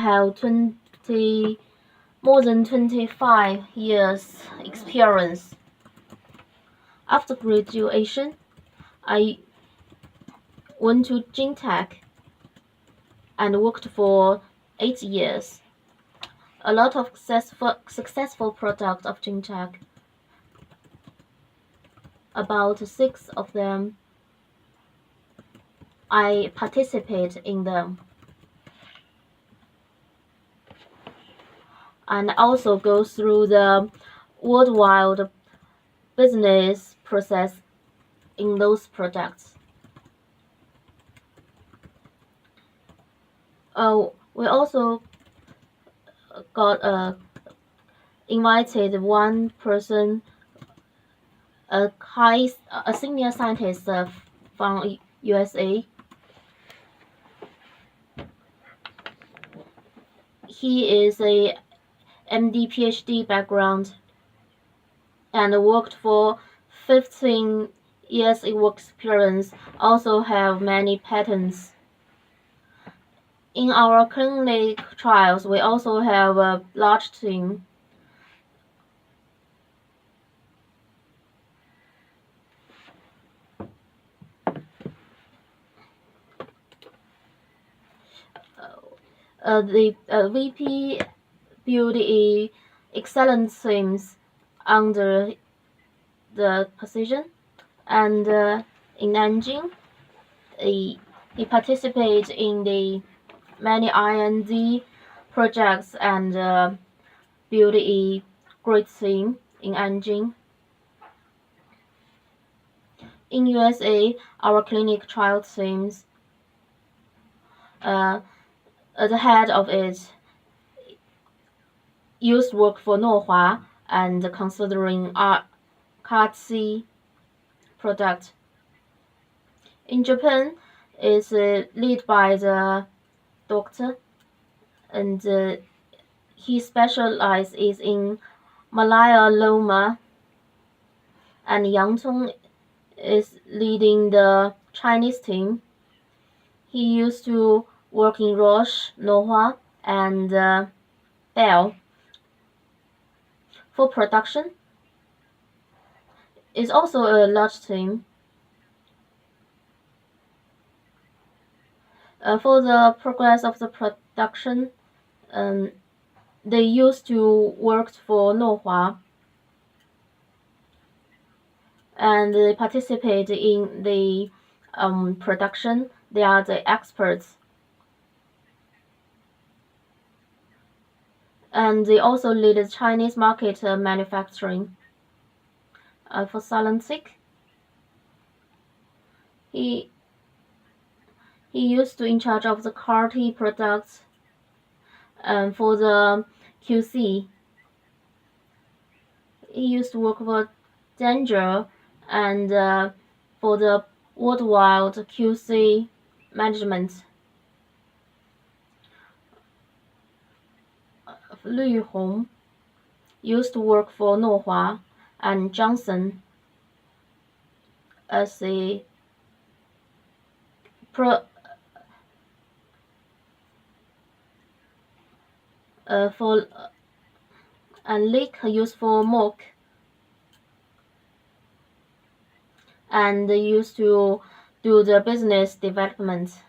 have more than 25 years experience. After graduation, I went to Gintech and worked for 8 years. A lot of successful products of Gintech. About 6 of them, I participate in them. And also go through the worldwide business process in those projects. We also got invited one person, a senior scientist from USA. He is a MD PhD background and worked for 15 years work experience, also have many patents. In our clinic trials, we also have a large team. The VP built excellent teams under the position, and in Nanjing, he participated in the many IND projects and built a great team in Nanjing. In USA, our clinic trial teams, the head of it used work for Nohua and considering CAR-T product. In Japan, it's led by the doctor, and he specializes in myeloma, and Yang Tong is leading the Chinese team. He used to work in Roche, Nohua, and Bell. For production, it's also a large team. For the progress of the production, they used to work for Nohua, and they participate in the production. They are the experts. And they also lead the Chinese market manufacturing. For Salentic, he used to in charge of the CAR-T products for the QC. He used to work for Danger and for the worldwide QC management. Lu Yuhong used to work for Nohua and Johnson as a and Lake used for Mock, and used to do the business development.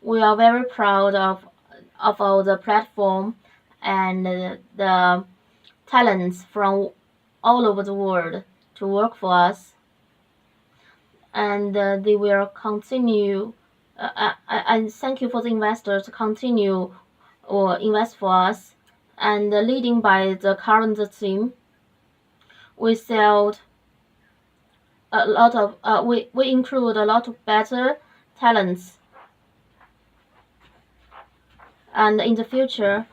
We are very proud of our platform and the talents from all over the world to work for us, and they will continue. And thank you for the investors to continue or invest for us. And leading by the current team, we sold a lot of we include a lot of better talents, and in the future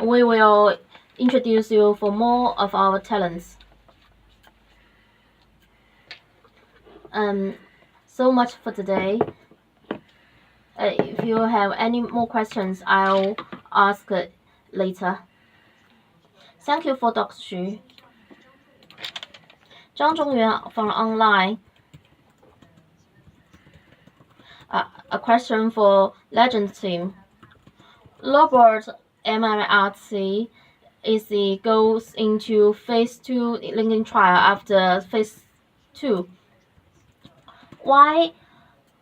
we will introduce you for more of our talents. So much for today. If you have any more questions, I'll ask later. Thank you for Dr. Xu. Zhang Zhongyuan from online. A question for Legend team. Robert MMRC goes into phase 2 linking trial after phase 2. Why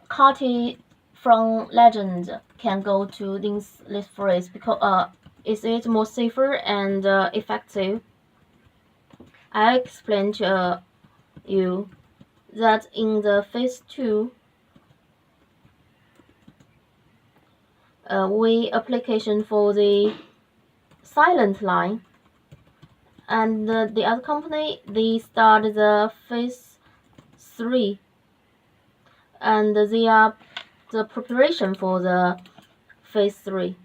Carty from Legend can go to this phase? Because is it more safer and effective? I explained to you that in the phase 2, we application for the silent line, and the other company they start the phase 3, and they are the preparation for the phase 3.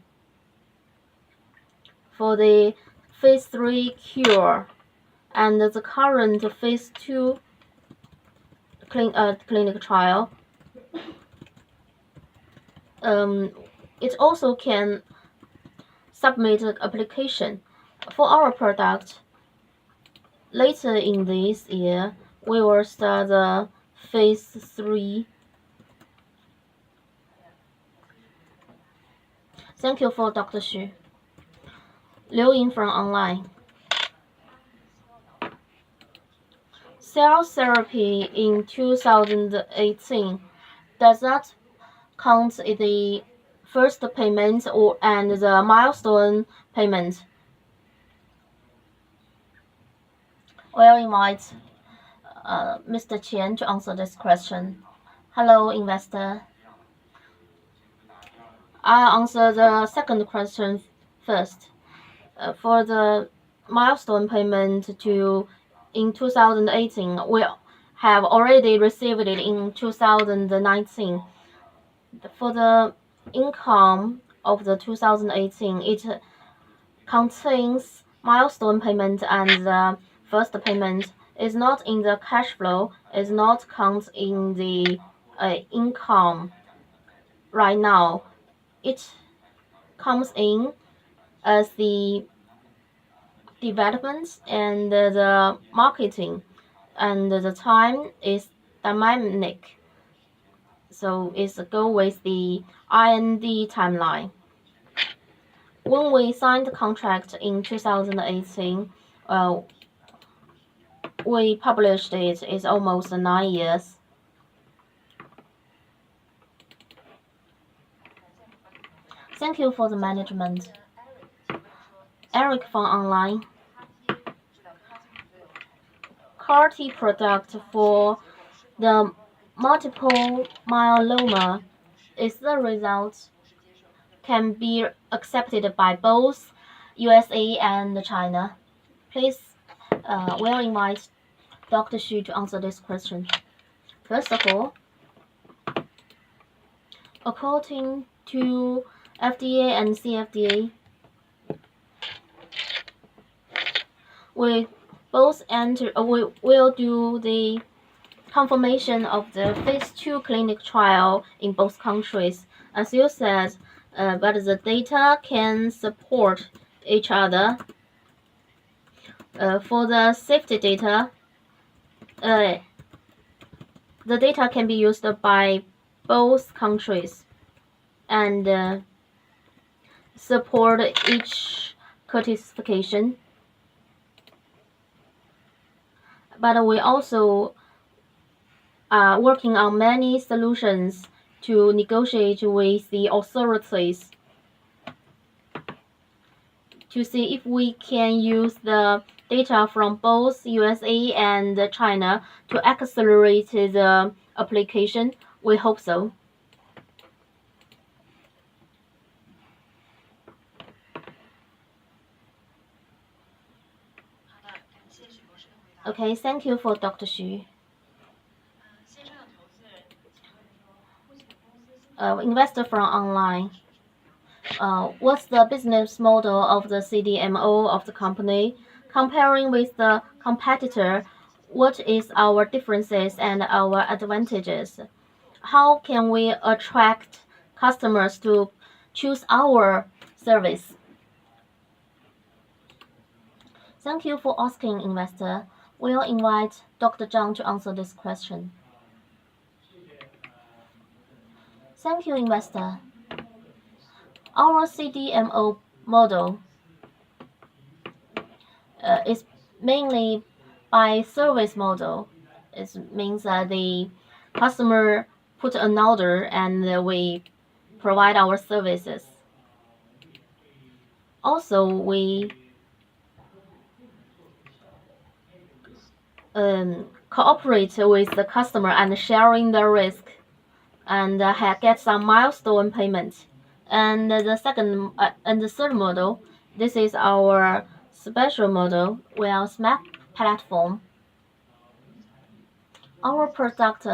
For the phase 3 cure and the current phase 2 clinical trial, it also can submit an application for our product. Later in this year, we will start the phase 3. Thank you for Dr. Xu. Liu Ying from online. Cell therapy in 2018 does not count the first payment and the milestone payment. We'll invite Mr. Qian to answer this question. Hello, investor. I'll answer the second question first. For the milestone payment in 2018, we have already received it in 2019. For the income of the 2018, it contains milestone payment, and the first payment is not in the cash flow, is not count in the income right now. It comes in as the development and the marketing, and the time is dynamic. So it's go with the R&D timeline. When we signed the contract in 2018, we published it. It's almost 9 years. Thank you for the management. Eric from online. CAR-T product for the multiple myeloma is the result can be accepted by both USA and China. Please, we'll invite Dr. Xu to answer this question. First of all, according to FDA and CFDA, we will do the confirmation of the phase 2 clinical trial in both countries. As you said, but the data can support each other. For the safety data, the data can be used by both countries and support each certification. But we also are working on many solutions to negotiate with the authorities to see if we can use the data from both USA and China to accelerate the application. We hope so. Okay, thank you for Dr. Xu. Investor from online. What's the business model of the CDMO of the company? Comparing with the competitor, what is our differences and our advantages? How can we attract customers to choose our service? Thank you for asking, investor. We'll invite Dr. Zhang to answer this question. Thank you, investor. Our CDMO model is mainly by service model. It means that the customer put an order and we provide our services. Also, we cooperate with the customer and sharing the risk and get some milestone payment. And the third model, this is our special model. We are smart platform. Our product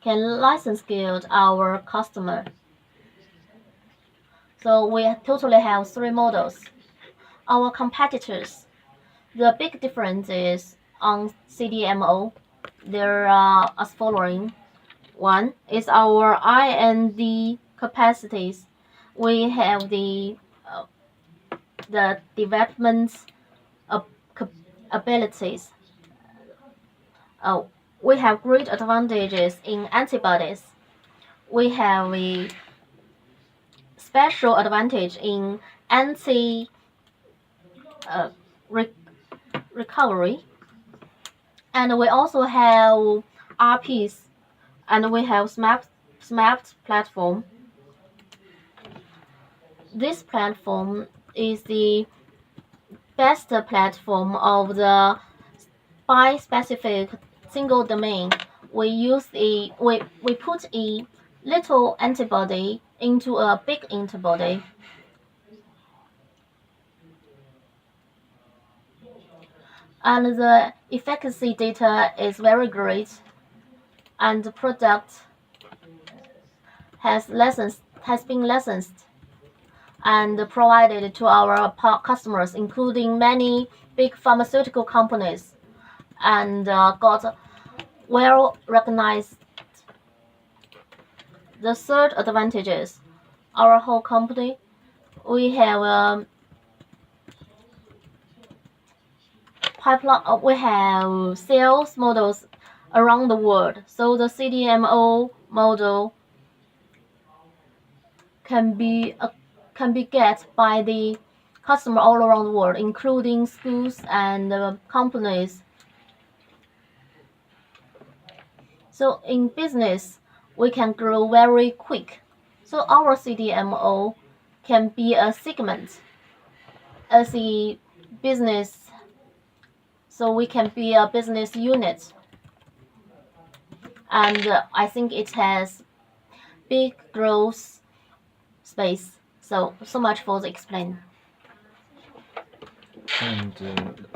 can license guild our customer. So we totally have three models. Our competitors, the big difference is on CDMO. There are as following. One is our R&D capacities. We have the development abilities. We have great advantages in antibodies. We have a special advantage in anti recovery, and we also have RPs, and we have SMAP platform. This platform is the best platform of the bispecific single domain. We put a little antibody into a big antibody. And the efficacy data is very great, and the product has been licensed and provided to our customers, including many big pharmaceutical companies, and got well recognized. The third advantage is our whole company. We have pipeline. We have sales models around the world. So the CDMO model can be get by the customer all around the world, including schools and companies. So in business, we can grow very quick. So our CDMO can be a segment as a business. So we can be a business unit, and I think it has big growth space. So much for the explain. And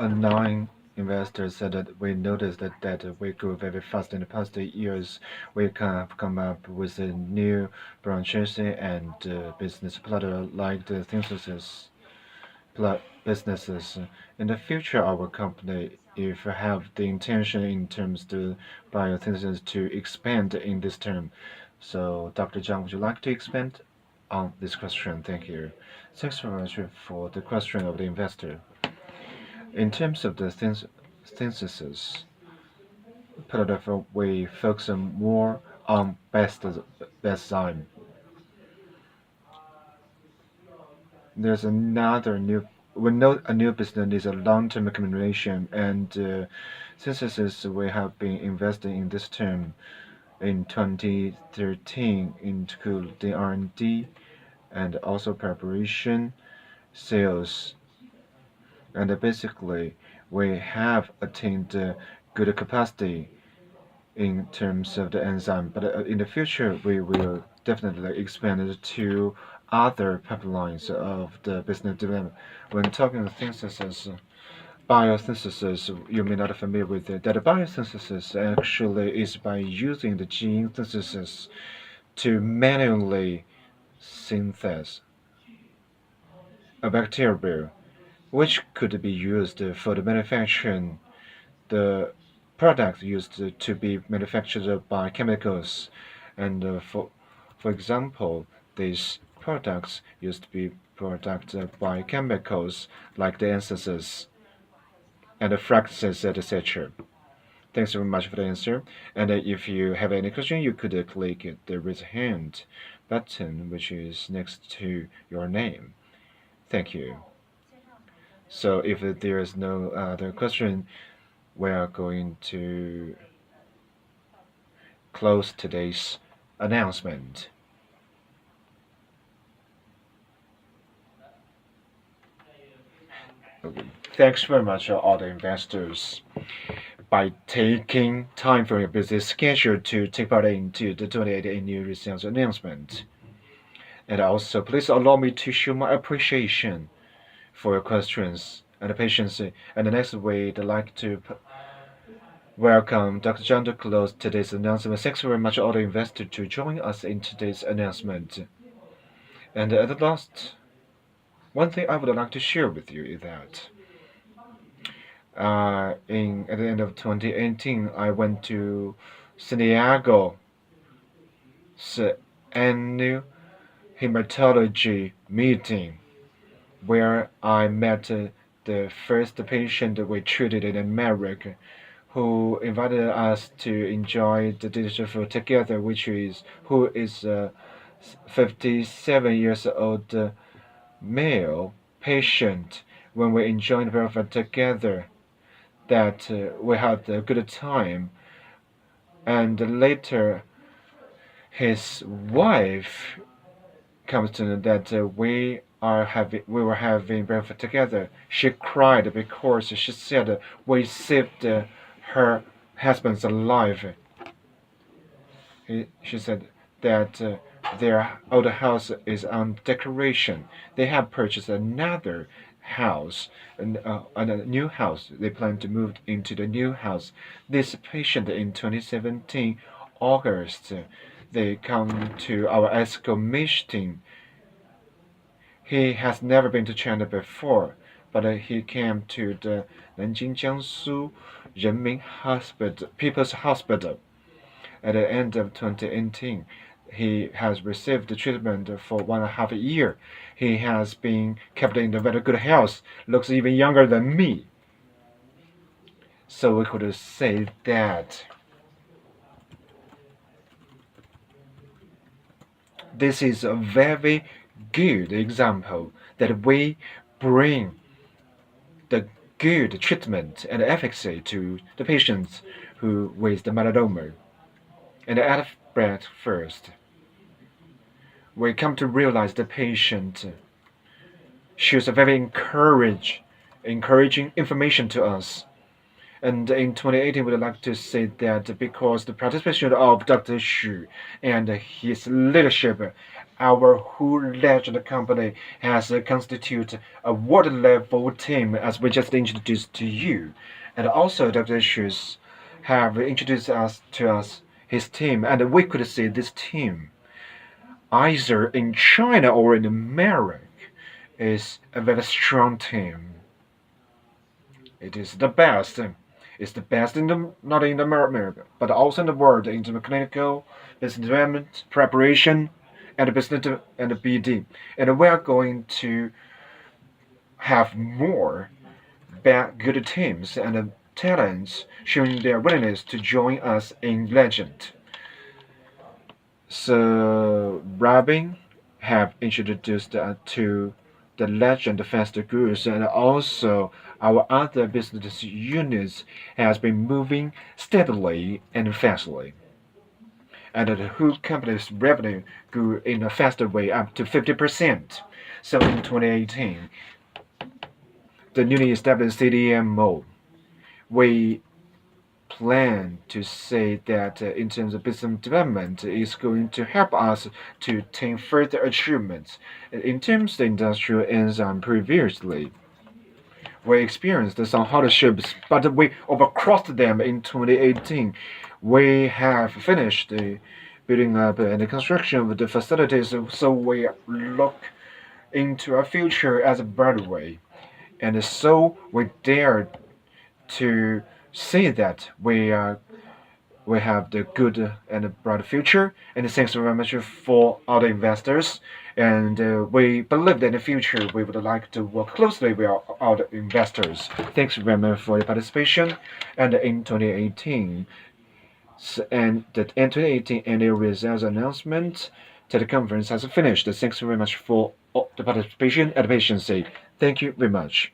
online investors said that we noticed that we grew very fast in the past years. We can come up with a new branches and business platter like the synthesis businesses. In the future, our company, if have the intention in terms to biosynthesis to expand in this term. So, Dr. Zhang, would you like to expand on this question? Thank you. Thanks very much for the question of the investor. In terms of the synthesis, product, we focus more on best design. There's another new. We know a new business needs a long-term accumulation, and synthesis we have been investing in this term in 2013 into the R&D and also preparation, sales, and basically we have attained good capacity in terms of the enzyme. But in the future, we will definitely expand it to other pipelines of the business development. When talking synthesis, biosynthesis, you may not be familiar with it. That biosynthesis actually is by using the gene synthesis to manually synthesize a bacteria, which could be used for the manufacturing the products used to be manufactured by chemicals, and for example, these products used to be produced by chemicals like the anthracis and the fragrances, etc. Thanks very much for the answer. And if you have any question, you could click the raise hand button which is next to your name. Thank you. So if there is no other question, we are going to close today's announcement. Okay. Thanks very much, all the investors, by taking time from your busy schedule to take part into the 2018 new results announcement. And also, please allow me to show my appreciation for your questions and patience. And the next, we'd like to welcome Dr. John to close today's announcement. Thanks very much, all the investors, to join us in today's announcement. And at the last, one thing I would like to share with you is that at the end of 2018, I went to San Diego's annual hematology meeting, where I met the first patient we treated in America, who invited us to enjoy the digital food together, who is a 57 years old male patient. When we enjoyed breakfast together, that we had a good time, and later his wife comes to know that we were having breakfast together. She cried because she said we saved her husband's life. She said that their old house is on decoration. They have purchased another house, a new house. They plan to move into the new house. This patient in 2017 August, they come to our ESCO meeting. He has never been to China before, but he came to the Nanjing Jiangsu Renmin Hospital, People's Hospital. At the end of 2018, he has received the treatment for 1.5 years. He has been kept in very good health, looks even younger than me. So we could say that this is a very good example that we bring the good treatment and efficacy to the patients who with the melanoma. And at first, we come to realize the patient shows a very encouraging information to us. And in 2018, we'd like to say that because the participation of Dr. Xu and his leadership, our whole legend company has constituted a world-level team, as we just introduced to you. And also, Dr. Xu have introduced to us his team, and we could see this team, either in China or in America, is a very strong team. It is the best. It's the best not in America, but also in the world in the clinical, business development, preparation, and business and BD. And we are going to have more good teams and talents showing their willingness to join us in Legend. So Robin have introduced to the Legend Fast Groups, and also our other business units has been moving steadily and fastly. And the whole company's revenue grew in a faster way, up to 50%. So in 2018, the newly established CDMO, we plan to say that in terms of business development is going to help us to attain further achievements. In terms of the industrial enzyme previously, we experienced some hardships, but we overcrossed them in 2018. We have finished the building up and the construction of the facilities, so we look into our future as a bright way. And so we dare to say that we have the good and bright future. And thanks very much for all the investors. And we believe that in the future we would like to work closely with all the investors. Thanks very much for your participation. And in 2018, and the 2018 annual results announcement teleconference has finished. Thanks very much for the participation and patience. Thank you very much.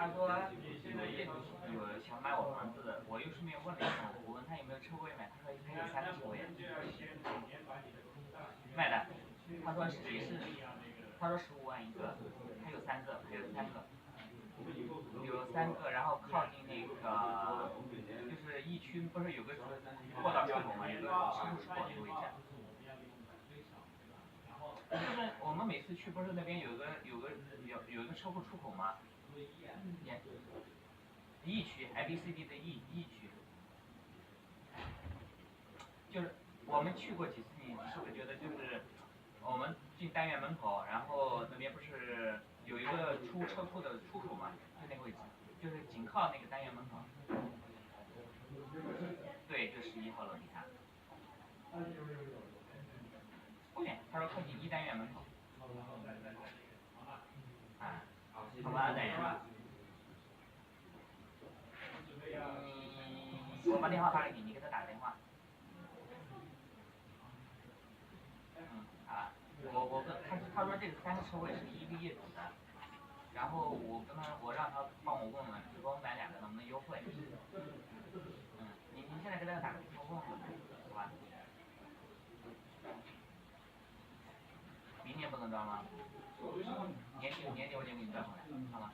他说有想买我房子的，我又顺便问了一下，我问他有没有车位买，他说他有3个车位，卖的，他说也是，他说15万一个，还有3个，有3个，然后靠近那个就是疫区不是有个过道出口嘛，有个车库出口那个位置。就是我们每次去不是那边有一个车库出口吗？疫区 ABCD 的疫区，就是我们去过几次，你是不是觉得就是我们进单元门口，然后那边不是有一个出车库的出口嘛，就那个位置，就是紧靠那个单元门口。对，就11号楼底下。后面他说靠近1单元门口。啊，好吧，单元吧。我把电话发给你，你给他打个电话。我跟他说这个3个车位是一个业主的，然后我让他帮我问问，只帮我买2个能不能优惠。你现在给他打个电话问问，好吧？明年不能装吗？年底我就给你装回来，好吗？好了。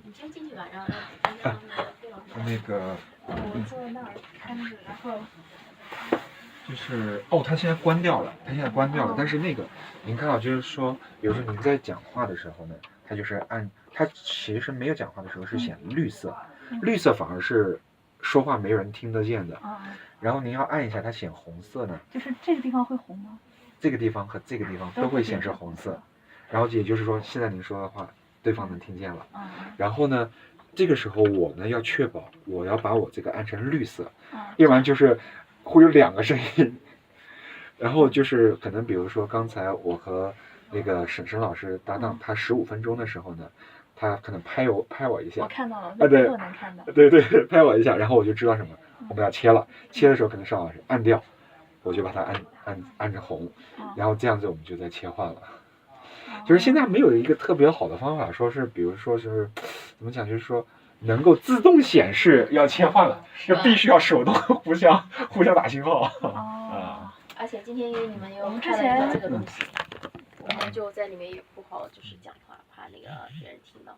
你先进去吧，然后让费老师。那个。我坐在那儿看着，然后。就是他现在关掉了，但是那个您看到就是说，比如说您在讲话的时候呢，它就是它其实没有讲话的时候是显绿色，绿色反而是说话没人听得见的。然后您要按一下它显红色呢，就是这个地方会红吗？这个地方和这个地方都会显示红色，然后也就是说现在您说的话对方能听见了。然后呢，这个时候我呢要确保我要把我这个按成绿色，要不然就是会有2个声音。然后就是可能比如说刚才我和那个沈老师搭档，他15分钟的时候呢，他可能拍我一下，我看到了，对，能看到，对，拍我一下，然后我就知道什么，我们要切了。切的时候可能邵老师按掉，我就把它按着红，然后这样子我们就在切换了。就是现在没有一个特别好的方法，说是比如说是怎么讲，就是说能够自动显示要切换了，就必须要手动互相打信号。而且今天因为你们又开了一个这个东西，我们就在里面也不好就是讲话，怕那个别人听到。